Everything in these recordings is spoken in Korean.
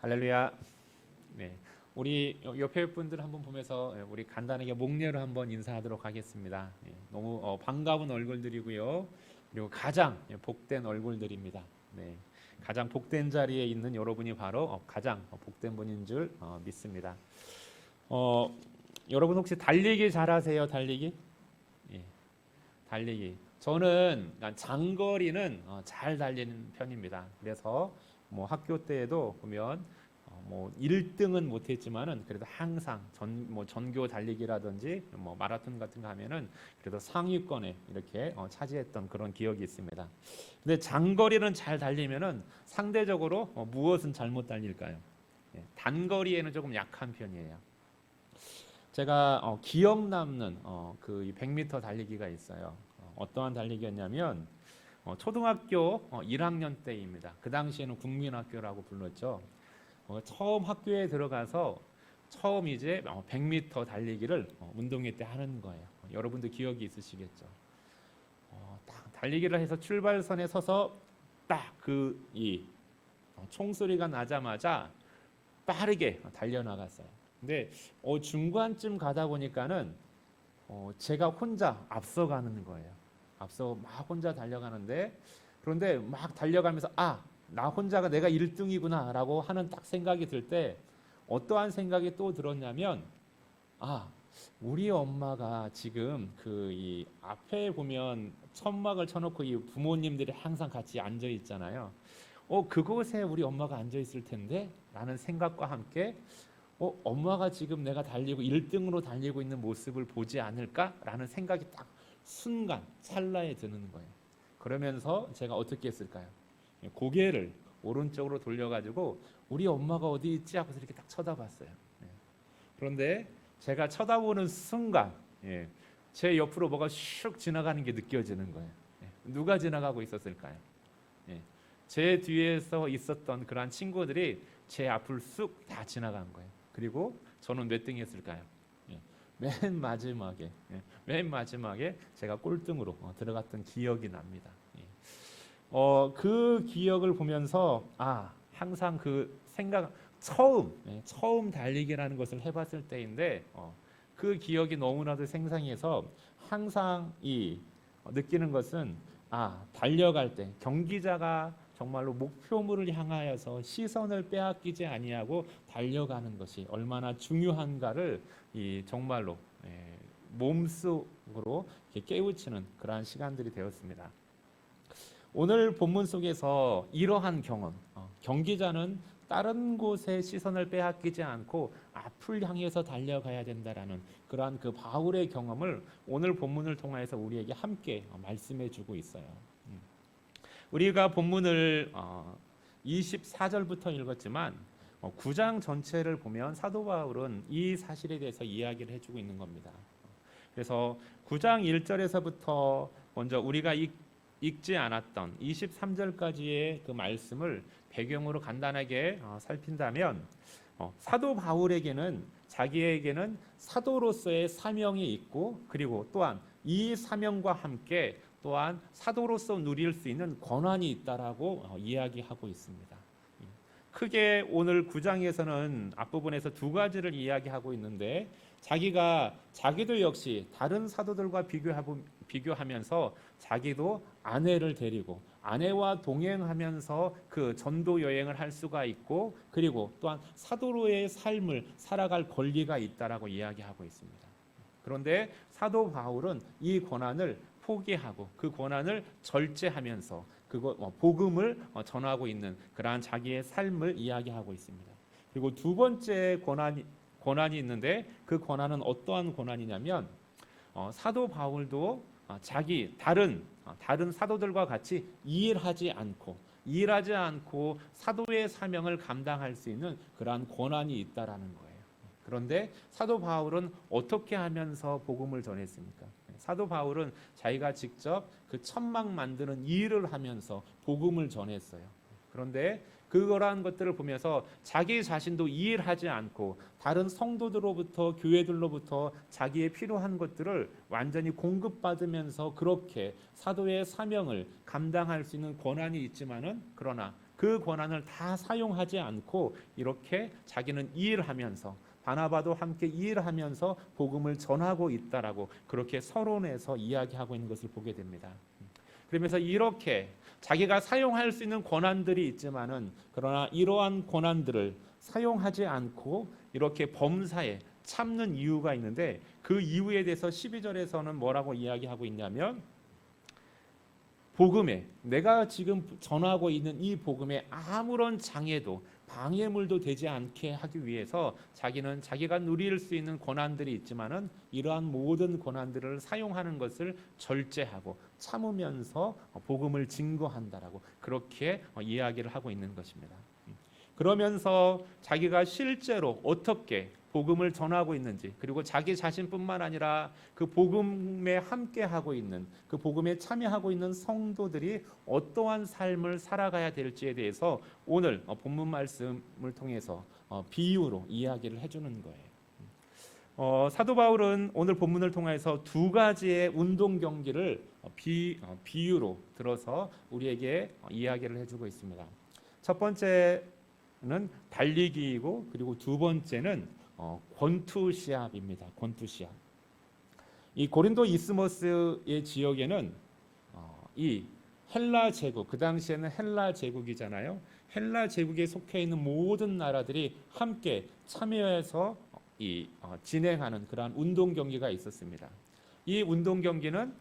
할렐루야. 네, 우리 옆에 분들 한번 보면서 우리 간단하게 목례로 한번 인사하도록 하겠습니다. 너무 반가운 얼굴들이고요. 그리고 가장 복된 얼굴들입니다. 네, 가장 복된 자리에 있는 여러분이 바로 가장 복된 분인 줄 믿습니다. 어, 여러분 혹시 달리기 잘하세요? 달리기? 예, 달리기. 저는 장거리는 잘 달리는 편입니다. 그래서 뭐 학교 때에도 보면 뭐 1등은 못했지만은 그래도 항상 전교 달리기라든지 뭐 마라톤 같은 거 하면은 그래도 상위권에 이렇게 차지했던 그런 기억이 있습니다. 근데 장거리는 잘 달리면은 상대적으로 무엇은 잘못 달릴까요? 단거리에는 조금 약한 편이에요. 제가 기억 남는 그 100m 달리기가 있어요. 어떠한 달리기였냐면 초등학교 1학년 때입니다. 그 당시에는 국민학교라고 불렀죠. 처음 학교에 들어가서 처음 이제 100m 달리기를 운동회 때 하는 거예요. 여러분도 기억이 있으시겠죠. 딱 달리기를 해서 출발선에 서서 딱 그 이 총소리가 나자마자 빠르게 달려나갔어요. 근데 중간쯤 가다 보니까는 제가 혼자 앞서가는 거예요. 앞서 막 혼자 달려가는데 그런데 막 달려가면서 나 혼자가 내가 1등이구나 라고 하는 딱 생각이 들 때 어떠한 생각이 또 들었냐면 우리 엄마가 지금 그 이 앞에 보면 천막을 쳐놓고 이 부모님들이 항상 같이 앉아 있잖아요. 그곳에 우리 엄마가 앉아 있을 텐데 라는 생각과 함께 엄마가 지금 내가 달리고 1등으로 달리고 있는 모습을 보지 않을까라는 생각이 딱 순간 찰나에 드는 거예요. 그러면서 제가 어떻게 했을까요? 고개를 오른쪽으로 돌려가지고 우리 엄마가 어디 있지 하고서 이렇게 딱 쳐다봤어요. 그런데 제가 쳐다보는 순간 제 옆으로 뭐가 슉 지나가는 게 느껴지는 거예요. 누가 지나가고 있었을까요? 제 뒤에서 있었던 그런 친구들이 제 앞을 쑥 다 지나간 거예요. 그리고 저는 몇 등이었을까요? 맨 마지막에 제가 꼴등으로 들어갔던 기억이 납니다. 그 기억을 보면서 항상 그 생각 처음 달리기라는 것을 해봤을 때인데 그 기억이 너무나도 생생해서 항상 느끼는 것은 달려갈 때 경기자가 정말로 목표물을 향하여서 시선을 빼앗기지 아니하고 달려가는 것이 얼마나 중요한가를 정말로 몸속으로 깨우치는 그러한 시간들이 되었습니다. 오늘 본문 속에서 이러한 경험, 경기자는 다른 곳에 시선을 빼앗기지 않고 앞을 향해서 달려가야 된다라는 그러한 그 바울의 경험을 오늘 본문을 통해서 우리에게 함께 말씀해주고 있어요. 우리가 본문을 24절부터 읽었지만 9장 전체를 보면 사도 바울은 이 사실에 대해서 이야기를 해주고 있는 겁니다. 그래서 9장 1절에서부터 먼저 우리가 읽지 않았던 23절까지의 그 말씀을 배경으로 간단하게 살핀다면 사도 바울에게는 자기에게는 사도로서의 사명이 있고 그리고 또한 이 사명과 함께 또한 사도로서 누릴 수 있는 권한이 있다라고 이야기하고 있습니다. 크게 오늘 9장에서는 앞부분에서 두 가지를 이야기하고 있는데 자기도 역시 다른 사도들과 비교하면서 자기도 아내를 데리고 아내와 동행하면서 그 전도 여행을 할 수가 있고 그리고 또한 사도로의 삶을 살아갈 권리가 있다라고 이야기하고 있습니다. 그런데 사도 바울은 이 권한을 포기하고 그 권한을 절제하면서 복음을 전하고 있는 그러한 자기의 삶을 이야기하고 있습니다. 그리고 두 번째 권한이 있는데 그 권한은 어떠한 권한이냐면 사도 바울도 다른 사도들과 같이 일하지 않고 사도의 사명을 감당할 수 있는 그러한 권한이 있다라는 거예요. 그런데 사도 바울은 어떻게 하면서 복음을 전했습니까? 사도 바울은 자기가 직접 그 천막 만드는 일을 하면서 복음을 전했어요. 그런데 그러한 것들을 보면서 자기 자신도 일하지 않고 다른 성도들로부터 교회들로부터 자기의 필요한 것들을 완전히 공급받으면서 그렇게 사도의 사명을 감당할 수 있는 권한이 있지만은 그러나 그 권한을 다 사용하지 않고 이렇게 자기는 일하면서 바나바도 함께 일하면서 복음을 전하고 있다라고 그렇게 서론에서 이야기하고 있는 것을 보게 됩니다. 그러면서 이렇게 자기가 사용할 수 있는 권한들이 있지만은 그러나 이러한 권한들을 사용하지 않고 이렇게 범사에 참는 이유가 있는데 그 이유에 대해서 12절에서는 뭐라고 이야기하고 있냐면 복음에 내가 지금 전하고 있는 이 복음에 아무런 장애도 방해물도 되지 않게 하기 위해서 자기는 자기가 누릴 수 있는 권한들이 있지만은 이러한 모든 권한들을 사용하는 것을 절제하고 참으면서 복음을 증거한다라고 그렇게 이야기를 하고 있는 것입니다. 그러면서 자기가 실제로 어떻게 복음을 전하고 있는지 그리고 자기 자신뿐만 아니라 그 복음에 함께하고 있는 그 복음에 참여하고 있는 성도들이 어떠한 삶을 살아가야 될지에 대해서 오늘 본문 말씀을 통해서 비유로 이야기를 해주는 거예요. 사도 바울은 오늘 본문을 통해서 두 가지의 운동 경기를 비유로 들어서 우리에게 이야기를 해주고 있습니다. 첫 번째는 달리기이고 그리고 두 번째는 권투 시합입니다. 권투 시합. 이 고린도 이스모스의 지역에는 이 헬라 제국, 그 당시에는 헬라 제국이잖아요. 헬라 제국에 속해 있는 모든 나라들이 함께 참여해서 진행하는 그러한 운동 경기가 있었습니다. 이 운동 경기는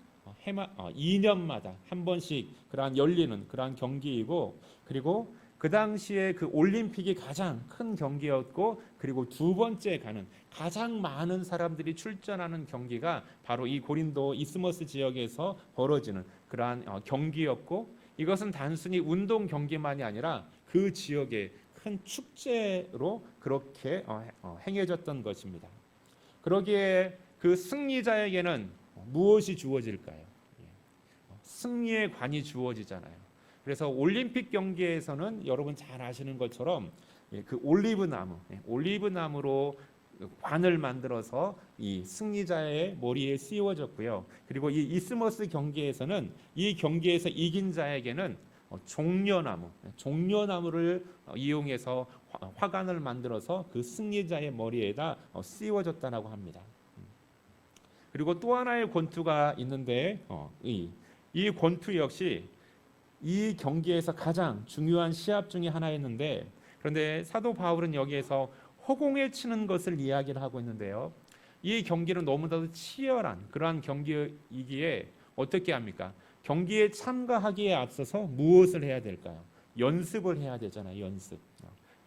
2년마다 한 번씩 그러한 열리는 그러한 경기이고 그리고 그 당시에 그 올림픽이 가장 큰 경기였고 그리고 두 번째 가는 가장 많은 사람들이 출전하는 경기가 바로 이 고린도 이스모스 지역에서 벌어지는 그러한 경기였고 이것은 단순히 운동 경기만이 아니라 그 지역의 큰 축제로 그렇게 행해졌던 것입니다. 그러기에 그 승리자에게는 무엇이 주어질까요? 승리의 관이 주어지잖아요. 그래서 올림픽 경기에서는 여러분 잘 아시는 것처럼 그 올리브나무로 관을 만들어서 이 승리자의 머리에 씌워졌고요. 그리고 이 이스모스 경기에서는 이 경기에서 이긴 자에게는 종려나무를 이용해서 화관을 만들어서 그 승리자의 머리에다 씌워졌다고 합니다. 그리고 또 하나의 권투가 있는데 이 권투 역시 이 경기에서 가장 중요한 시합 중에 하나였는데 그런데 사도 바울은 여기에서 허공에 치는 것을 이야기를 하고 있는데요. 이 경기는 너무나도 치열한 그러한 경기이기에 어떻게 합니까? 경기에 참가하기에 앞서서 무엇을 해야 될까요? 연습을 해야 되잖아요.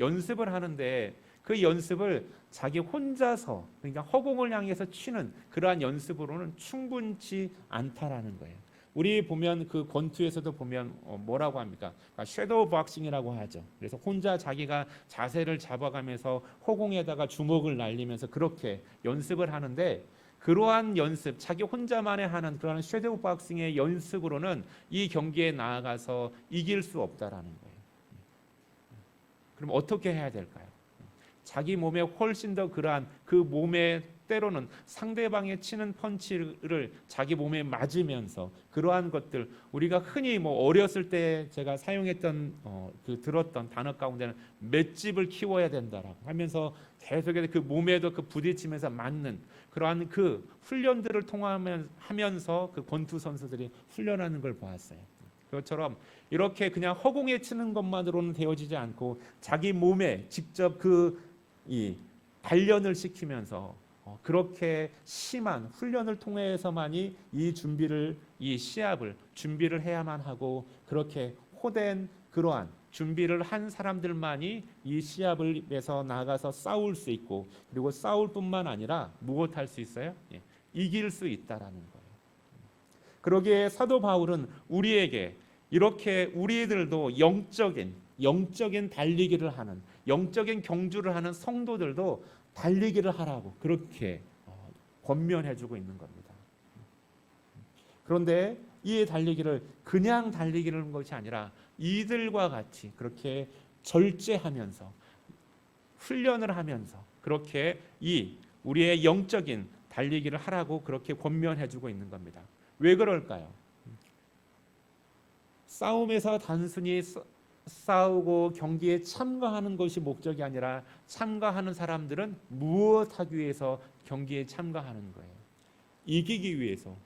연습을 하는데 그 연습을 자기 혼자서 그러니까 허공을 향해서 치는 그러한 연습으로는 충분치 않다라는 거예요. 우리 보면 그 권투에서도 보면 뭐라고 합니까? 섀도우 박싱이라고 하죠. 그래서 혼자 자기가 자세를 잡아가면서 허공에다가 주먹을 날리면서 그렇게 연습을 하는데 그러한 연습, 자기 혼자만의 하는 그러한 섀도우 박싱의 연습으로는 이 경기에 나아가서 이길 수 없다라는 거예요. 그럼 어떻게 해야 될까요? 자기 몸에 훨씬 더 그러한 그 몸에 때로는 상대방의 치는 펀치를 자기 몸에 맞으면서 그러한 것들 우리가 흔히 어렸을 때 제가 사용했던 들었던 단어 가운데는 맷집을 키워야 된다라고 하면서 계속해서 그 몸에도 그 부딪히면서 맞는 그러한 그 훈련들을 통하면서 그 권투 선수들이 훈련하는 걸 보았어요. 그것처럼 이렇게 그냥 허공에 치는 것만으로는 되어지지 않고 자기 몸에 직접 이 단련을 시키면서 그렇게 심한 훈련을 통해서만이 이 시합을 준비를 해야만 하고 그렇게 호된 그러한 준비를 한 사람들만이 이 시합을 위해서 나가서 싸울 수 있고 그리고 싸울 뿐만 아니라 무엇할 수 있어요? 이길 수 있다라는 거예요. 그러기에 사도 바울은 우리에게 이렇게 우리들도 영적인 달리기를 하는 영적인 경주를 하는 성도들도 달리기를 하라고 그렇게 권면해주고 있는 겁니다. 그런데 이 달리기를 그냥 달리기를 하는 것이 아니라 이들과 같이 그렇게 절제하면서 훈련을 하면서 그렇게 우리의 영적인 달리기를 하라고 그렇게 권면해주고 있는 겁니다. 왜 그럴까요? 싸움에서 단순히 싸우고 경기에 참가하는 것이 목적이 아니라 참가하는 사람들은 무엇하기 위해서 경기에 참가하는 거예요? 이기기 위해서.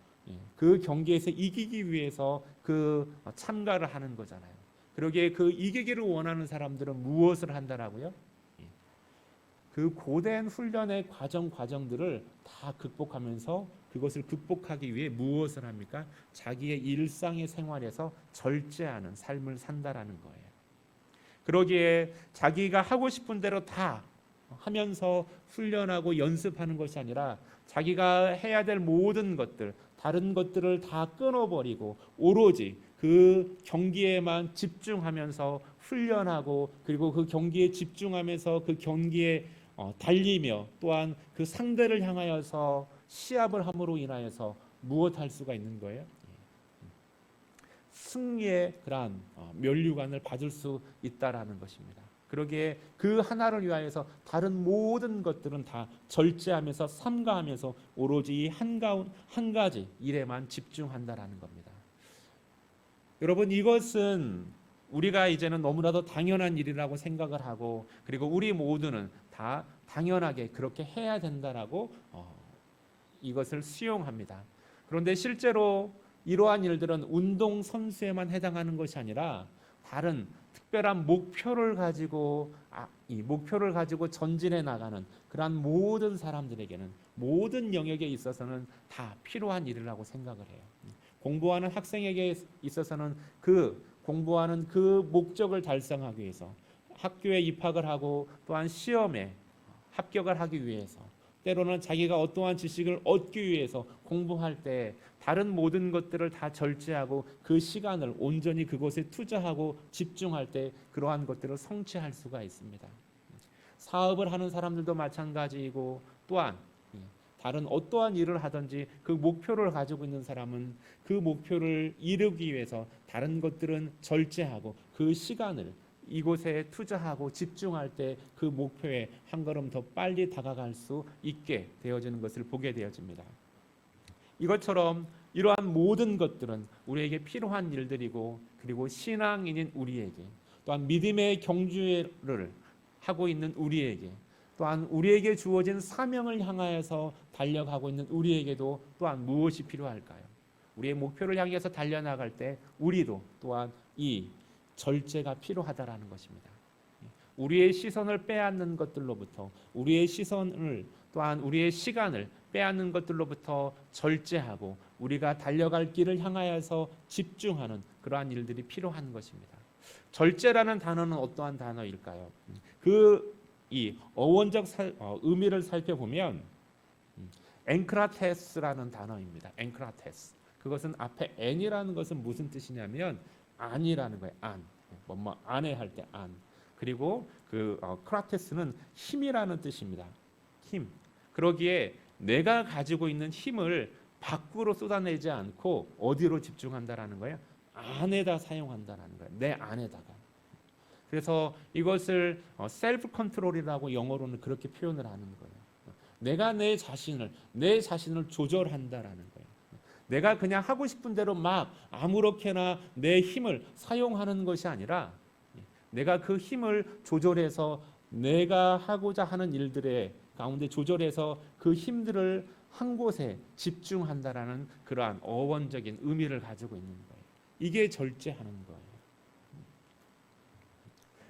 그 경기에서 이기기 위해서 그 참가를 하는 거잖아요. 그러기에 그 이기기를 원하는 사람들은 무엇을 한다라고요? 그 고된 훈련의 과정들을 다 극복하면서 그것을 극복하기 위해 무엇을 합니까? 자기의 일상의 생활에서 절제하는 삶을 산다라는 거예요. 그러기에 자기가 하고 싶은 대로 다 하면서 훈련하고 연습하는 것이 아니라 자기가 해야 될 모든 것들, 다른 것들을 다 끊어버리고 오로지 그 경기에만 집중하면서 훈련하고 그리고 그 경기에 집중하면서 그 경기에 달리며 또한 그 상대를 향하여서 시합을 함으로 인하여서 무엇할 수가 있는 거예요? 승리의 그러한 면류관을 받을 수 있다라는 것입니다. 그러기에 그 하나를 위하여서 다른 모든 것들은 다 절제하면서 삼가하면서 오로지 한 가지 일에만 집중한다라는 겁니다. 여러분, 이것은 우리가 이제는 너무나도 당연한 일이라고 생각을 하고 그리고 우리 모두는 다 당연하게 그렇게 해야 된다라고 이것을 수용합니다. 그런데 실제로 이러한 일들은 운동 선수에만 해당하는 것이 아니라 다른 특별한 목표를 가지고 이 목표를 가지고 전진해 나가는 그러한 모든 사람들에게는 모든 영역에 있어서는 다 필요한 일이라고 생각을 해요. 공부하는 학생에게 있어서는 그 공부하는 그 목적을 달성하기 위해서 학교에 입학을 하고 또한 시험에 합격을 하기 위해서 때로는 자기가 어떠한 지식을 얻기 위해서 공부할 때 다른 모든 것들을 다 절제하고 그 시간을 온전히 그것에 투자하고 집중할 때 그러한 것들을 성취할 수가 있습니다. 사업을 하는 사람들도 마찬가지이고 또한 다른 어떠한 일을 하든지 그 목표를 가지고 있는 사람은 그 목표를 이루기 위해서 다른 것들은 절제하고 그 시간을 이곳에 투자하고 집중할 때 그 목표에 한 걸음 더 빨리 다가갈 수 있게 되어지는 것을 보게 되어집니다. 이것처럼 이러한 모든 것들은 우리에게 필요한 일들이고 그리고 신앙인인 우리에게 또한 믿음의 경주를 하고 있는 우리에게 또한 우리에게 주어진 사명을 향하여서 달려가고 있는 우리에게도 또한 무엇이 필요할까요? 우리의 목표를 향해서 달려나갈 때 우리도 또한 이 절제가 필요하다라는 것입니다. 우리의 시선을 빼앗는 것들로부터 우리의 시선을 또한 우리의 시간을 빼앗는 것들로부터 절제하고 우리가 달려갈 길을 향하여서 집중하는 그러한 일들이 필요한 것입니다. 절제라는 단어는 어떠한 단어일까요? 이 어원적 의미를 살펴보면 엔크라테스라는 단어입니다. 엔크라테스. 그것은 앞에 n이라는 것은 무슨 뜻이냐면 안이라는 거예요. 안. 뭐뭐 안에 할 때 안. 그리고 그 크라테스는 힘이라는 뜻입니다. 힘. 그러기에 내가 가지고 있는 힘을 밖으로 쏟아내지 않고 어디로 집중한다라는 거예요? 안에다 사용한다라는 거예요. 내 안에다가. 그래서 이것을 셀프 컨트롤이라고 영어로는 그렇게 표현을 하는 거예요. 내가 내 자신을 조절한다라는 거예요. 내가 그냥 하고 싶은 대로 막 아무렇게나 내 힘을 사용하는 것이 아니라 내가 그 힘을 조절해서 내가 하고자 하는 일들의 가운데 조절해서 그 힘들을 한 곳에 집중한다라는 그러한 어원적인 의미를 가지고 있는 거예요. 이게 절제하는 거예요.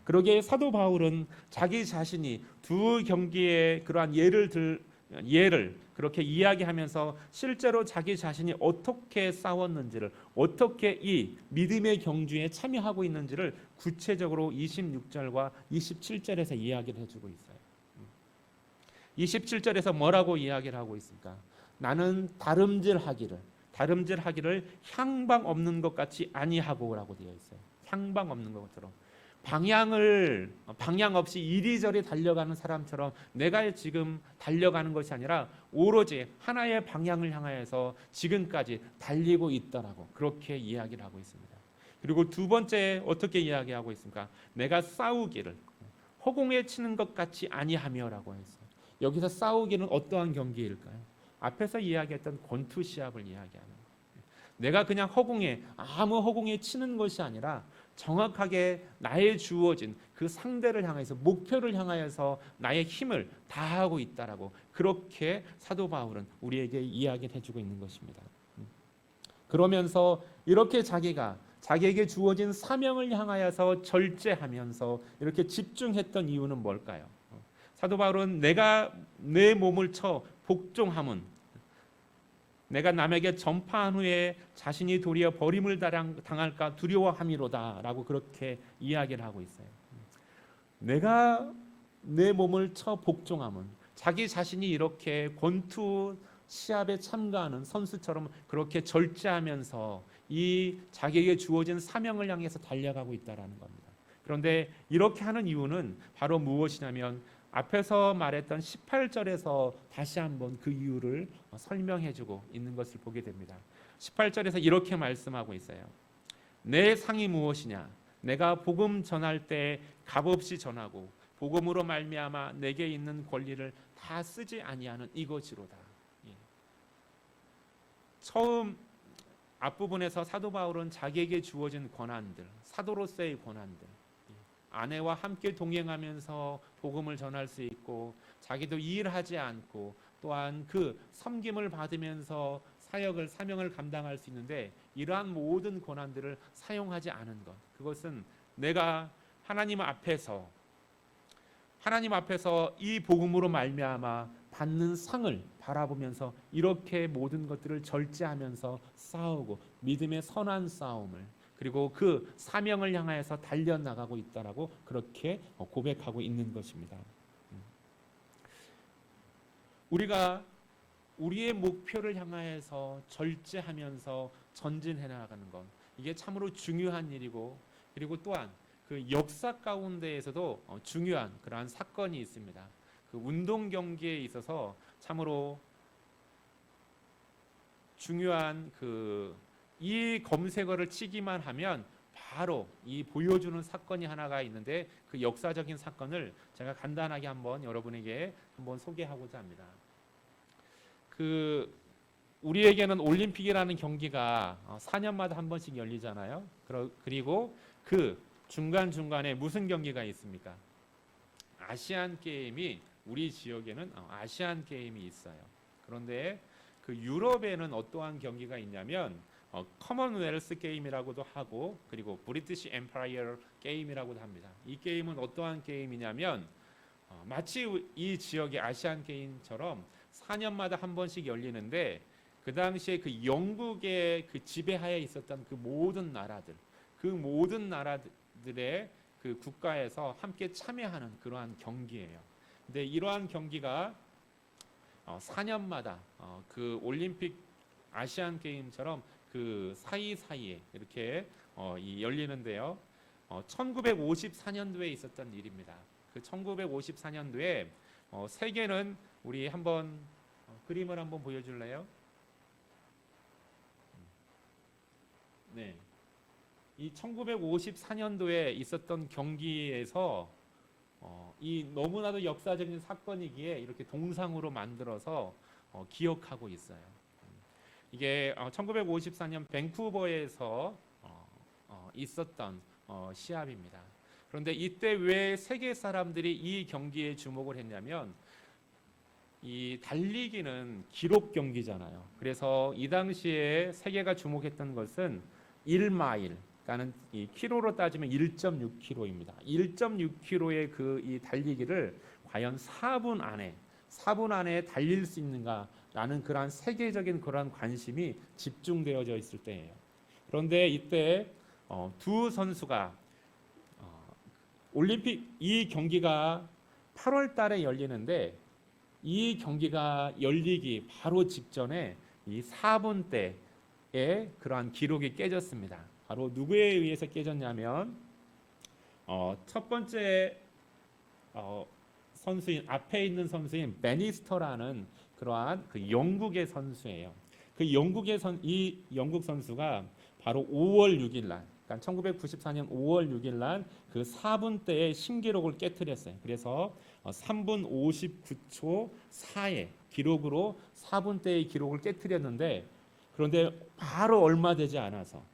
그러기에 사도 바울은 자기 자신이 두 경기의 그러한 예를 그렇게 이야기하면서 실제로 자기 자신이 어떻게 싸웠는지를 어떻게 이 믿음의 경주에 참여하고 있는지를 구체적으로 26절과 27절에서 이야기를 해주고 있어요. 27절에서 뭐라고 이야기를 하고 있습니까? 나는 다름질하기를 향방 없는 것 같이 아니하고라고 되어 있어요. 향방 없는 것처럼 방향 없이 이리저리 달려가는 사람처럼 내가 지금 달려가는 것이 아니라 오로지 하나의 방향을 향하여서 지금까지 달리고 있더라고 그렇게 이야기를 하고 있습니다. 그리고 두 번째 어떻게 이야기하고 있습니까? 내가 싸우기를 허공에 치는 것 같이 아니하며라고 했어요. 여기서 싸우기는 어떠한 경기일까요? 앞에서 이야기했던 권투 시합을 이야기하는 거예요. 내가 그냥 아무 허공에 치는 것이 아니라 정확하게 나의 주어진 그 상대를 향해서 목표를 향하여서 나의 힘을 다하고 있다라고 그렇게 사도 바울은 우리에게 이야기를 해주고 있는 것입니다. 그러면서 이렇게 자기에게 주어진 사명을 향하여서 절제하면서 이렇게 집중했던 이유는 뭘까요? 사도 바울은 내가 내 몸을 쳐 복종함은 내가 남에게 전파한 후에 자신이 도리어 버림을 당할까 두려워함이로다라고 그렇게 이야기를 하고 있어요. 내가 내 몸을 쳐 복종함은 자기 자신이 이렇게 권투 시합에 참가하는 선수처럼 그렇게 절제하면서 이 자기에게 주어진 사명을 향해서 달려가고 있다라는 겁니다. 그런데 이렇게 하는 이유는 바로 무엇이냐면 앞에서 말했던 18절에서 다시 한번 그 이유를 설명해주고 있는 것을 보게 됩니다. 18절에서 이렇게 말씀하고 있어요. 내 상이 무엇이냐? 내가 복음 전할 때 값없이 전하고 복음으로 말미암아 내게 있는 권리를 다 쓰지 아니하는 이것이로다. 처음 앞부분에서 사도 바울은 자기에게 주어진 권한들, 사도로서의 권한들, 아내와 함께 동행하면서 복음을 전할 수 있고 자기도 일하지 않고 또한 그 섬김을 받으면서 사명을 감당할 수 있는데 이러한 모든 권한들을 사용하지 않은 것, 그것은 내가 하나님 앞에서 이 복음으로 말미암아 받는 상을 바라보면서 이렇게 모든 것들을 절제하면서 싸우고 믿음의 선한 싸움을 그리고 그 사명을 향하여서 달려나가고 있다라고 그렇게 고백하고 있는 것입니다. 우리가 우리의 목표를 향하여서 절제하면서 전진해 나가는 것, 이게 참으로 중요한 일이고 그리고 또한 그 역사 가운데에서도 중요한 그러한 사건이 있습니다. 그 운동 경기에 있어서 참으로 중요한 이 검색어를 치기만 하면 바로 이 보여주는 사건이 하나가 있는데 그 역사적인 사건을 제가 간단하게 한번 여러분에게 한번 소개하고자 합니다. 우리에게는 올림픽이라는 경기가 4년마다 한 번씩 열리잖아요. 그리고 그 중간중간에 무슨 경기가 있습니까? 아시안 게임이 우리 지역에는 아시안 게임이 있어요. 그런데 그 유럽에는 어떠한 경기가 있냐면 커먼웰스 게임이라고도 하고 그리고 브리티시 엠파이어 게임이라고도 합니다. 이 게임은 어떠한 게임이냐면 마치 이 지역의 아시안 게임처럼 4년마다 한 번씩 열리는데 그 당시에 그 영국의 그 지배하에 있었던 그 모든 나라들의 그 국가에서 함께 참여하는 그러한 경기예요. 근데 이러한 경기가 4년마다 그 올림픽 아시안 게임처럼 그 사이사이에 이렇게 열리는데요. 1954년도에 있었던 일입니다. 그 1954년도에 세계는 우리 한번 그림을 한번 보여줄래요? 네. 이 1954년도에 있었던 경기에서 이 너무나도 역사적인 사건이기에 이렇게 동상으로 만들어서 기억하고 있어요. 이게 1954년 밴쿠버에서 있었던 시합입니다. 그런데 이때 왜 세계 사람들이 이 경기에 주목을 했냐면 이 달리기는 기록 경기잖아요. 그래서 이 당시에 세계가 주목했던 것은 1마일, 그러니까는 이 키로로 따지면 1.6km입니다. 1.6km의 그 이 달리기를 과연 4분 안에 달릴 수 있는가라는 그러한 세계적인 그러한 관심이 집중되어져 있을 때예요. 그런데 이때 두 선수가 올림픽 이 경기가 8월 달에 열리는데 이 경기가 열리기 바로 직전에 이 4분대의 그러한 기록이 깨졌습니다. 바로 누구에 의해서 깨졌냐면 첫 번째 선수인 앞에 있는 선수인 베니스터라는 그러한 그 영국의 선수예요. 그 이 영국 선수가 바로 5월 6일 날, 그러니까 1994년 5월 6일 날 그 4분대의 신기록을 깨뜨렸어요. 그래서 3분 59초 4의 기록으로 4분대의 기록을 깨뜨렸는데 그런데 바로 얼마 되지 않아서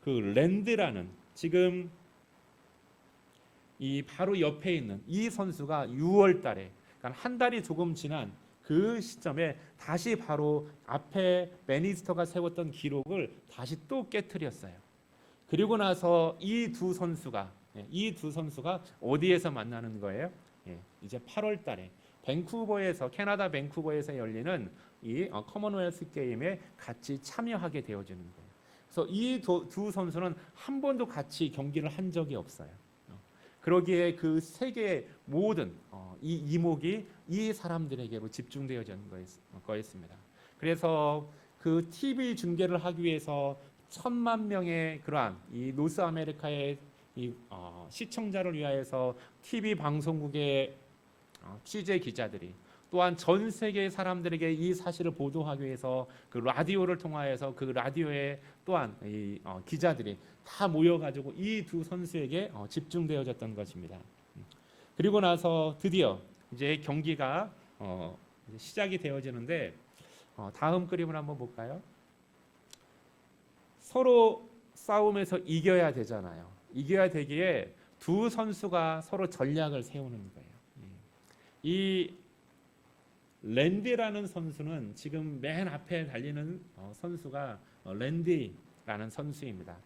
그 랜드라는 지금 이 바로 옆에 있는 이 선수가 6월 달에 그러니까 한 달이 조금 지난 그 시점에 다시 바로 앞에 베니스터가 세웠던 기록을 다시 또 깨트렸어요. 그리고 나서 이 두 선수가 어디에서 만나는 거예요? 이제 8월 달에 밴쿠버에서 캐나다 밴쿠버에서 열리는 이 커먼웰스 게임에 같이 참여하게 되어지는 거예요. 그래서 이 두 선수는 한 번도 같이 경기를 한 적이 없어요. 그러기에 그 세계의 모든 이 이목이 이 사람들에게로 집중되어지는 거였습니다. 그래서 그 TV 중계를 하기 위해서 1,000만 명의 그러한 이 노스 아메리카의 이 시청자를 위하여서 TV 방송국의 취재 기자들이 또한 전 세계 사람들에게 이 사실을 보도하기 위해서 그 라디오를 통하여서 그 라디오에 또한 이 기자들이 다 모여가지고 이 두 선수에게 집중되어졌던 것입니다. 그리고 나서 드디어 이제 경기가 이제 시작이 되어지는데 다음 그림을 한번 볼까요? 서로 싸움에서 이겨야 되잖아요. 이겨야 되기에 두 선수가 서로 전략을 세우는 거예요. 이 랜디라는 선수는 지금 맨 앞에 달리는 선수가 랜디라는 선수입니다.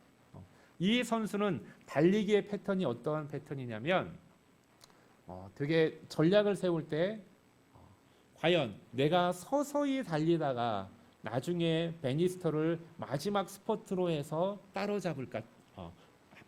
이 선수는 달리기의 패턴이 어떠한 패턴이냐면 되게 전략을 세울 때 과연 내가 서서히 달리다가 나중에 베니스터를 마지막 스퍼트로 해서 따로잡을까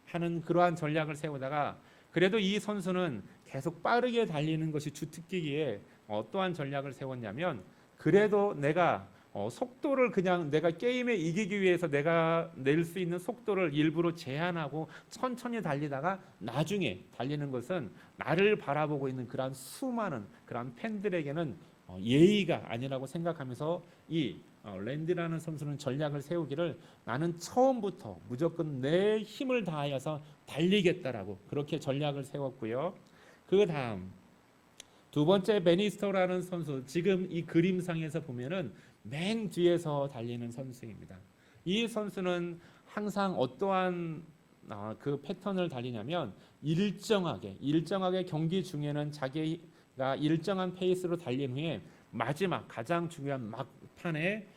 하는 그러한 전략을 세우다가 그래도 이 선수는 계속 빠르게 달리는 것이 주특기기에 어떠한 전략을 세웠냐면 그래도 내가 속도를 그냥 내가 게임에 이기기 위해서 내가 낼 수 있는 속도를 일부러 제한하고 천천히 달리다가 나중에 달리는 것은 나를 바라보고 있는 그러한 수많은 그러한 팬들에게는 예의가 아니라고 생각하면서 이 랜디라는 선수는 전략을 세우기를 나는 처음부터 무조건 내 힘을 다하여서 달리겠다라고 그렇게 전략을 세웠고요. 그 다음 두 번째 베니스터라는 선수 지금 이 그림상에서 보면은 맨 뒤에서 달리는 선수입니다. 이 선수는 항상 어떠한 그 패턴을 달리냐면 일정하게 경기 중에는 자기가 일정한 페이스로 달린 후에 마지막 가장 중요한 막판에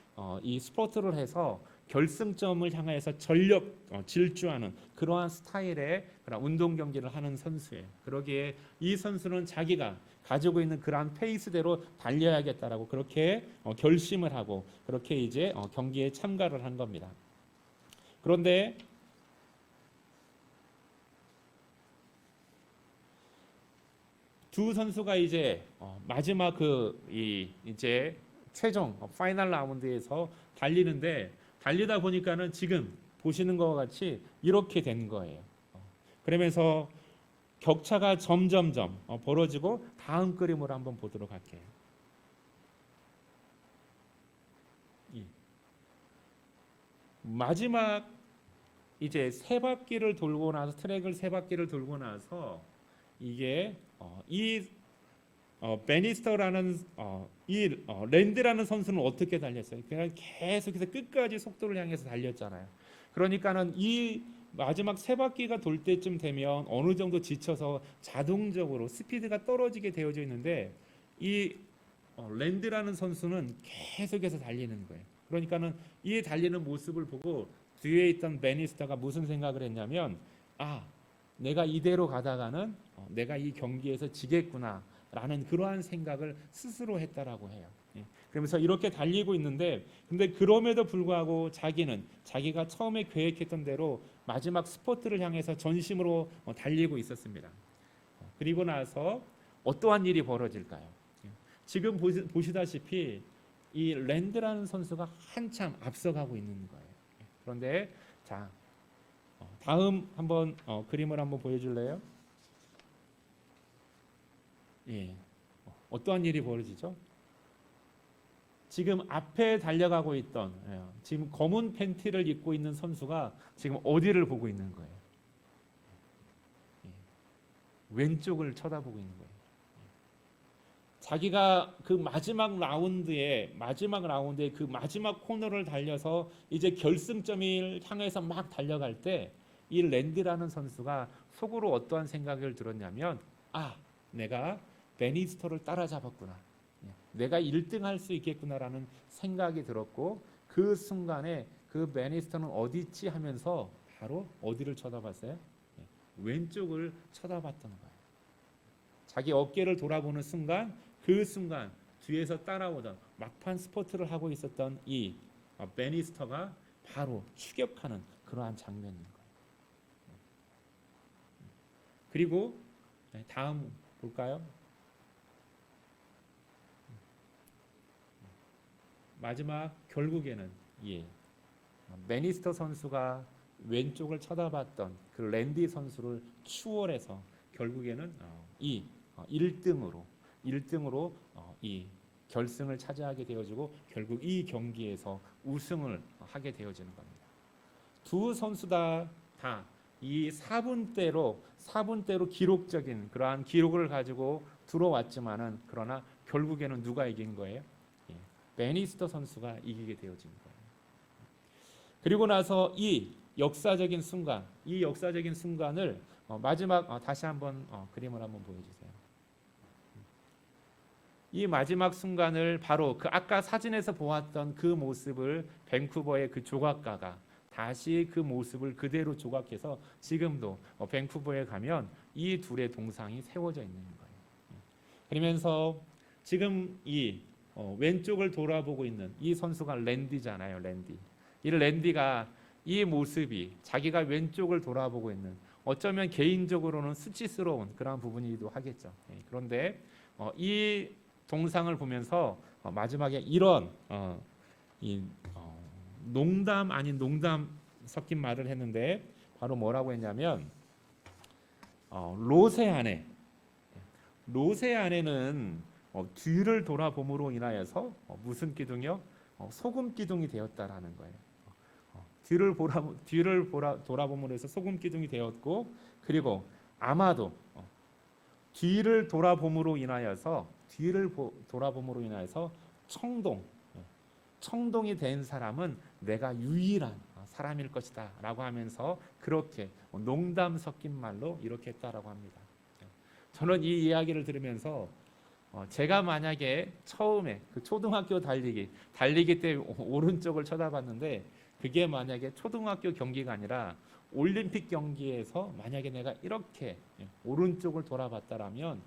이 스포트를 해서 결승점을 향해서 전력 질주하는 그러한 스타일의 그런 운동 경기를 하는 선수예요. 그러기에 이 선수는 자기가 가지고 있는 그러한 페이스대로 달려야겠다라고 그렇게 결심을 하고 그렇게 이제 경기에 참가를 한 겁니다. 그런데 두 선수가 이제 마지막 이제 최종 파이널 라운드에서 달리다 보니까는 지금 보시는 것과 같이 이렇게 된 거예요. 그러면서 격차가 점점점 벌어지고 다음 그림으로 한번 보도록 할게요. 마지막 이제 세 바퀴를 돌고 나서 트랙을 세 바퀴를 돌고 나서 이게 이 베니스터라는 이 랜드라는 선수는 어떻게 달렸어요? 그냥 계속해서 끝까지 속도를 향해서 달렸잖아요. 그러니까는 이 마지막 세 바퀴가 돌 때쯤 되면 어느 정도 지쳐서 자동적으로 스피드가 떨어지게 되어져 있는데 이 랜드라는 선수는 계속해서 달리는 거예요. 그러니까는 이 달리는 모습을 보고 뒤에 있던 베니스터가 무슨 생각을 했냐면 내가 이대로 가다가는 내가 이 경기에서 지겠구나 라는 그러한 생각을 스스로 했다라고 해요. 그러면서 이렇게 달리고 있는데 근데 그럼에도 불구하고 자기가 처음에 계획했던 대로 마지막 스포트를 향해서 전심으로 달리고 있었습니다. 그리고 나서 어떠한 일이 벌어질까요? 지금 보시다시피 이 랜드라는 선수가 한참 앞서가고 있는 거예요. 그런데 자 다음 한번 그림을 한번 보여줄래요? 어떠한 일이 벌어지죠? 지금 앞에 달려가고 있던 지금 검은 팬티를 입고 있는 선수가 지금 어디를 보고 있는 거예요? 왼쪽을 쳐다보고 있는 거예요. 자기가 그 마지막 라운드에 그 마지막 코너를 달려서 이제 결승점을 향해서 막 달려갈 때 이 랜디라는 선수가 속으로 어떠한 생각을 들었냐면, 아, 내가 베니스터를 따라잡았구나, 내가 1등 할 수 있겠구나라는 생각이 들었고, 그 순간에 그 베니스터는 어디 있지 하면서 바로 어디를 쳐다봤어요? 왼쪽을 쳐다봤던 거예요. 자기 어깨를 돌아보는 순간, 그 순간 뒤에서 따라오던 막판 스포트를 하고 있었던 이 베니스터가 바로 추격하는 그러한 장면인 거예요. 그리고 다음 볼까요? 마지막 결국에는 베니스터 선수가 왼쪽을 쳐다봤던 그 랜디 선수를 추월해서 결국에는 이 1등으로 이 결승을 차지하게 되어지고 결국 이 경기에서 우승을 하게 되어지는 겁니다. 두 선수 다 이 4분대로 기록적인 그러한 기록을 가지고 들어왔지만은, 그러나 결국에는 누가 이긴 거예요? 베니스터 선수가 이기게 되어진 거예요. 그리고 나서 이 역사적인 순간을 마지막 다시 한번 그림을 한번 보여주세요. 이 마지막 순간을 바로 그 아까 사진에서 보았던 그 모습을 밴쿠버의 그 조각가가 다시 그 모습을 그대로 조각해서 지금도 밴쿠버에 가면 이 둘의 동상이 세워져 있는 거예요. 그러면서 지금 이 왼쪽을 돌아보고 있는 이 선수가 랜디잖아요. 이 랜디가 이 모습이 자기가 왼쪽을 돌아보고 있는, 어쩌면 개인적으로는 수치스러운 그런 부분이기도 하겠죠. 그런데 이 동상을 보면서 마지막에 이런 농담 아닌 농담 섞인 말을 했는데, 바로 뭐라고 했냐면 롯의 아내는 뒤를 돌아봄으로 인하여서 무슨 기둥이요? 소금 기둥이 되었다라는 거예요. 뒤를 돌아봄으로 해서 소금 기둥이 되었고, 그리고 아마도 뒤를 돌아봄으로 인하여서 청동이 된 사람은 내가 유일한 사람일 것이다 라고 하면서 그렇게 농담 섞인 말로 이렇게 했다라고 합니다. 저는 이 이야기를 들으면서 제가 만약에 처음에 그 초등학교 달리기 때 오른쪽을 쳐다봤는데, 그게 만약에 초등학교 경기가 아니라 올림픽 경기에서 만약에 내가 이렇게 오른쪽을 돌아봤다라면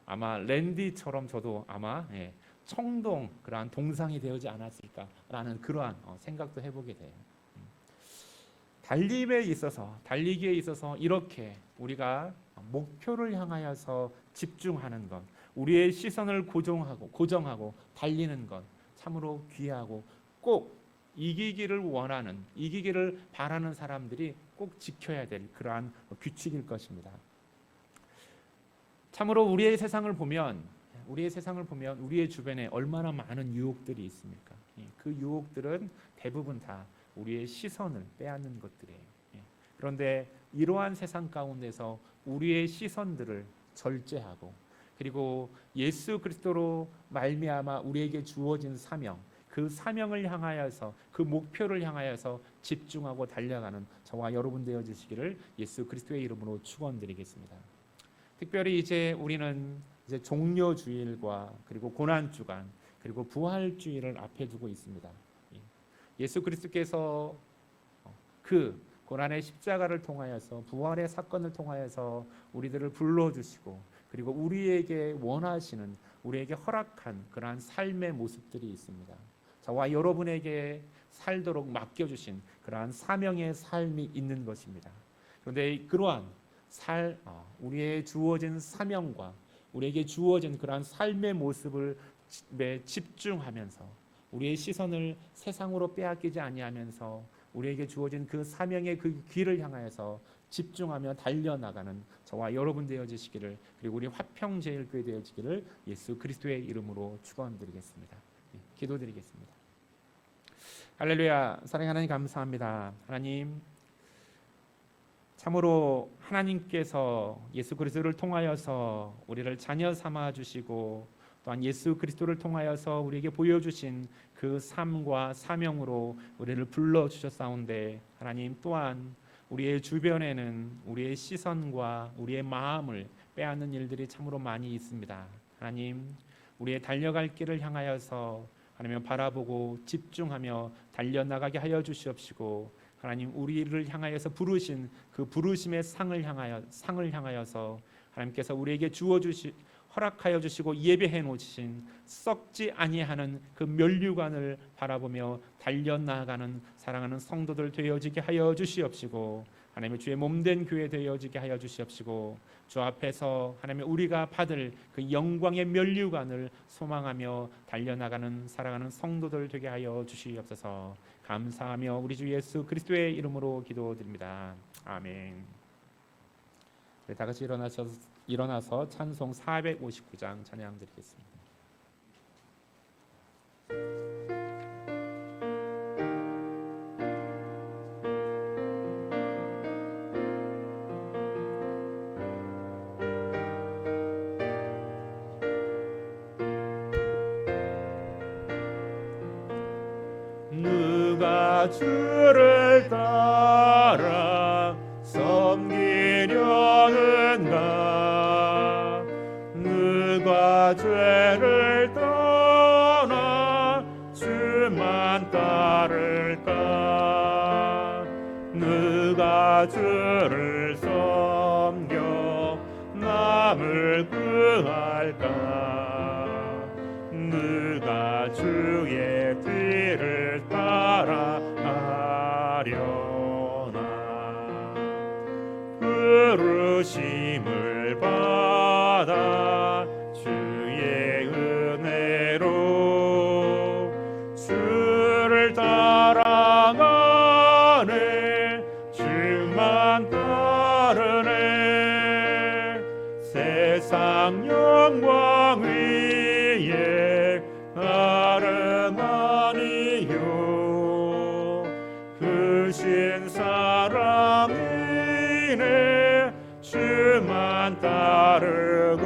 아마 랜디처럼 저도 아마 청동 그러한 동상이 되지 않았을까라는 그러한 생각도 해보게 돼요. 달리기에 있어서 이렇게 우리가 목표를 향하여서 집중하는 것, 우리의 시선을 고정하고 달리는 것, 참으로 귀하고 꼭 이기기를 바라는 사람들이 꼭 지켜야 될 그러한 규칙일 것입니다. 참으로 우리의 세상을 보면 우리의 주변에 얼마나 많은 유혹들이 있습니까? 그 유혹들은 대부분 다 우리의 시선을 빼앗는 것들이에요. 그런데 이러한 세상 가운데서 우리의 시선들을 절제하고, 그리고 예수 그리스도로 말미암아 우리에게 주어진 사명, 그 사명을 향하여서, 그 목표를 향하여서 집중하고 달려가는 저와 여러분 되어 주시기를 예수 그리스도의 이름으로 축원드리겠습니다. 특별히 이제 우리는 종려주일과 그리고 고난주간 그리고 부활주일을 앞에 두고 있습니다. 예수 그리스도께서 그 고난의 십자가를 통하여서, 부활의 사건을 통하여서 우리들을 불러주시고, 그리고 우리에게 원하시는, 우리에게 허락한 그러한 삶의 모습들이 있습니다. 저와 여러분에게 살도록 맡겨주신 그러한 사명의 삶이 있는 것입니다. 그런데 그러한 우리의 주어진 사명과 우리에게 주어진 그러한 삶의 모습을 집중하면서, 우리의 시선을 세상으로 빼앗기지 아니하면서 우리에게 주어진 그 사명의 그 길을 향하여서 집중하며 달려나가는 저와 여러분 되어지시기를, 그리고 우리 화평제일교회 되어지기를 예수 그리스도의 이름으로 축원드리겠습니다. 기도드리겠습니다. 할렐루야. 사랑하는 하나님 감사합니다. 하나님, 참으로 하나님께서 예수 그리스도를 통하여서 우리를 자녀 삼아 주시고 또한 예수 그리스도를 통하여서 우리에게 보여주신 그 삶과 사명으로 우리를 불러주셨사온데 하나님 또한 우리의 주변에는 우리의 시선과 우리의 마음을 빼앗는 일들이 참으로 많이 있습니다. 하나님 우리의 달려갈 길을 향하여서 하나님 바라보고 집중하며 달려나가게 하여 주시옵시고 하나님 우리를 향하여서 부르신 그 부르심의 상을 향하여서 하나님께서 우리에게 허락하여 주시고 예배해 놓으신 썩지 아니하는 그 면류관을 바라보며 달려나가는 사랑하는 성도들 되어지게 하여 주시옵시고 하나님의 주의 몸된 교회 되어지게 하여 주시옵시고 주 앞에서 하나님의 우리가 받을 그 영광의 면류관을 소망하며 달려나가는 사랑하는 성도들 되게 하여 주시옵소서. 감사하며 우리 주 예수 그리스도의 이름으로 기도드립니다. 아멘. 다 같이 일어나서 찬송 459장 찬양 드리겠습니다. 누가 주를 따라 섬기려는가? 누가 죄를 떠나 주만 따를까? 누가 주를 섬겨 남을 구할까? 누가 주의 뒤를 따라가려나? 부르심을 받아 주의 은혜로 주를 따라가네. 주만 따르네. 세상 영광 위에 다름 아니요 크신 사랑이네. 주만 따르고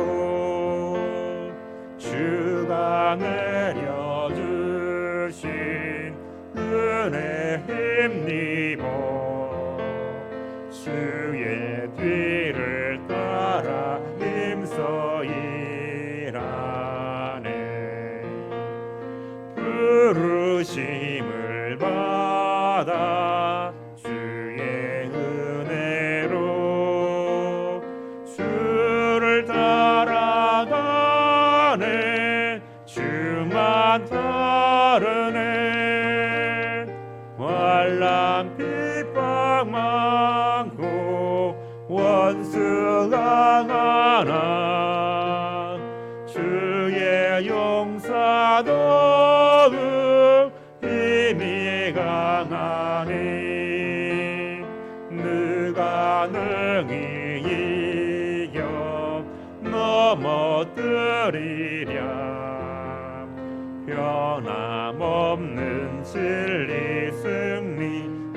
주가 내려주신 은혜 힘입어 주의 뒤를 따라 힘써 일하네. 부르심을 받아 주의 은혜로 주를 따라가네. 주만 따르네. 환난 핍박 많고 원수가 많아 주의 용사 더욱 힘이 강하니 누가 능히 이겨 넘어뜨리랴. 변함없는 진리 승리하리라.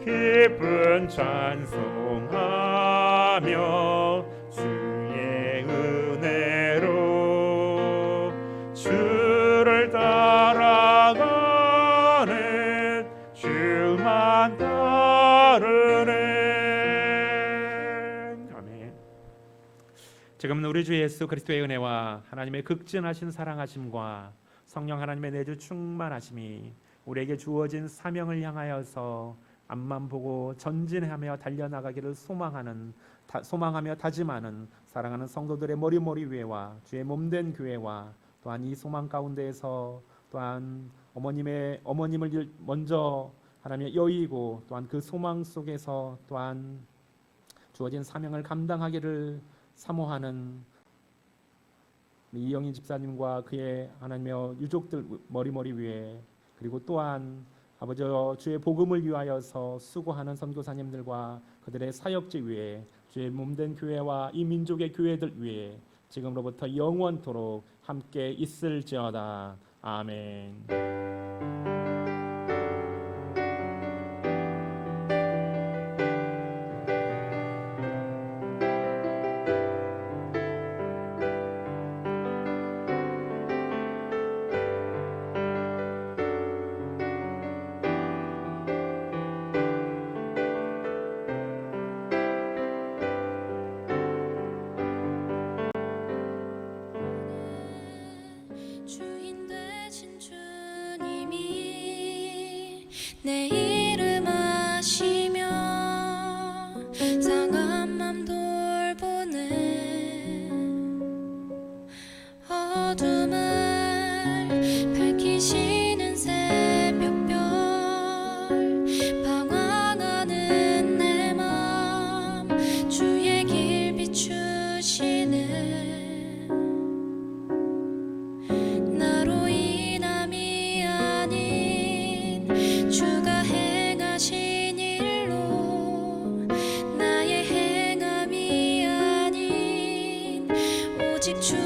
기쁜 찬송하며 주의 은혜로 주를 따라가네. 주만 따르네. 아멘. 지금은 우리 주 예수 그리스도의 은혜와 하나님의 극진하신 사랑하심과 성령 하나님의 내주 충만하심이 우리에게 주어진 사명을 향하여서 앞만 보고 전진하며 달려나가기를 소망하며 다짐하는 사랑하는 성도들의 머리 위에와 주의 몸된 교회와 또한 이 소망 가운데에서 또한 어머님을 먼저 하나님의 여의고 또한 그 소망 속에서 또한 주어진 사명을 감당하기를 사모하는 이영희 집사님과 그의 하나님의 유족들 머리 위에, 그리고 또한 아버지여 주의 복음을 위하여서 수고하는 선교사님들과 그들의 사역지 위에, 주의 몸된 교회와 이 민족의 교회들 위에 지금로부터 영원토록 함께 있을지어다. 아멘. 내 이름 아시며 상한 맘 돌보네. 어둠을 밝히시는 새벽별 방황하는 내 맘 주의 길 비추시네. 나로 인함이 아닌 주가 행하신 일로 나의 행함이 아닌 오직 주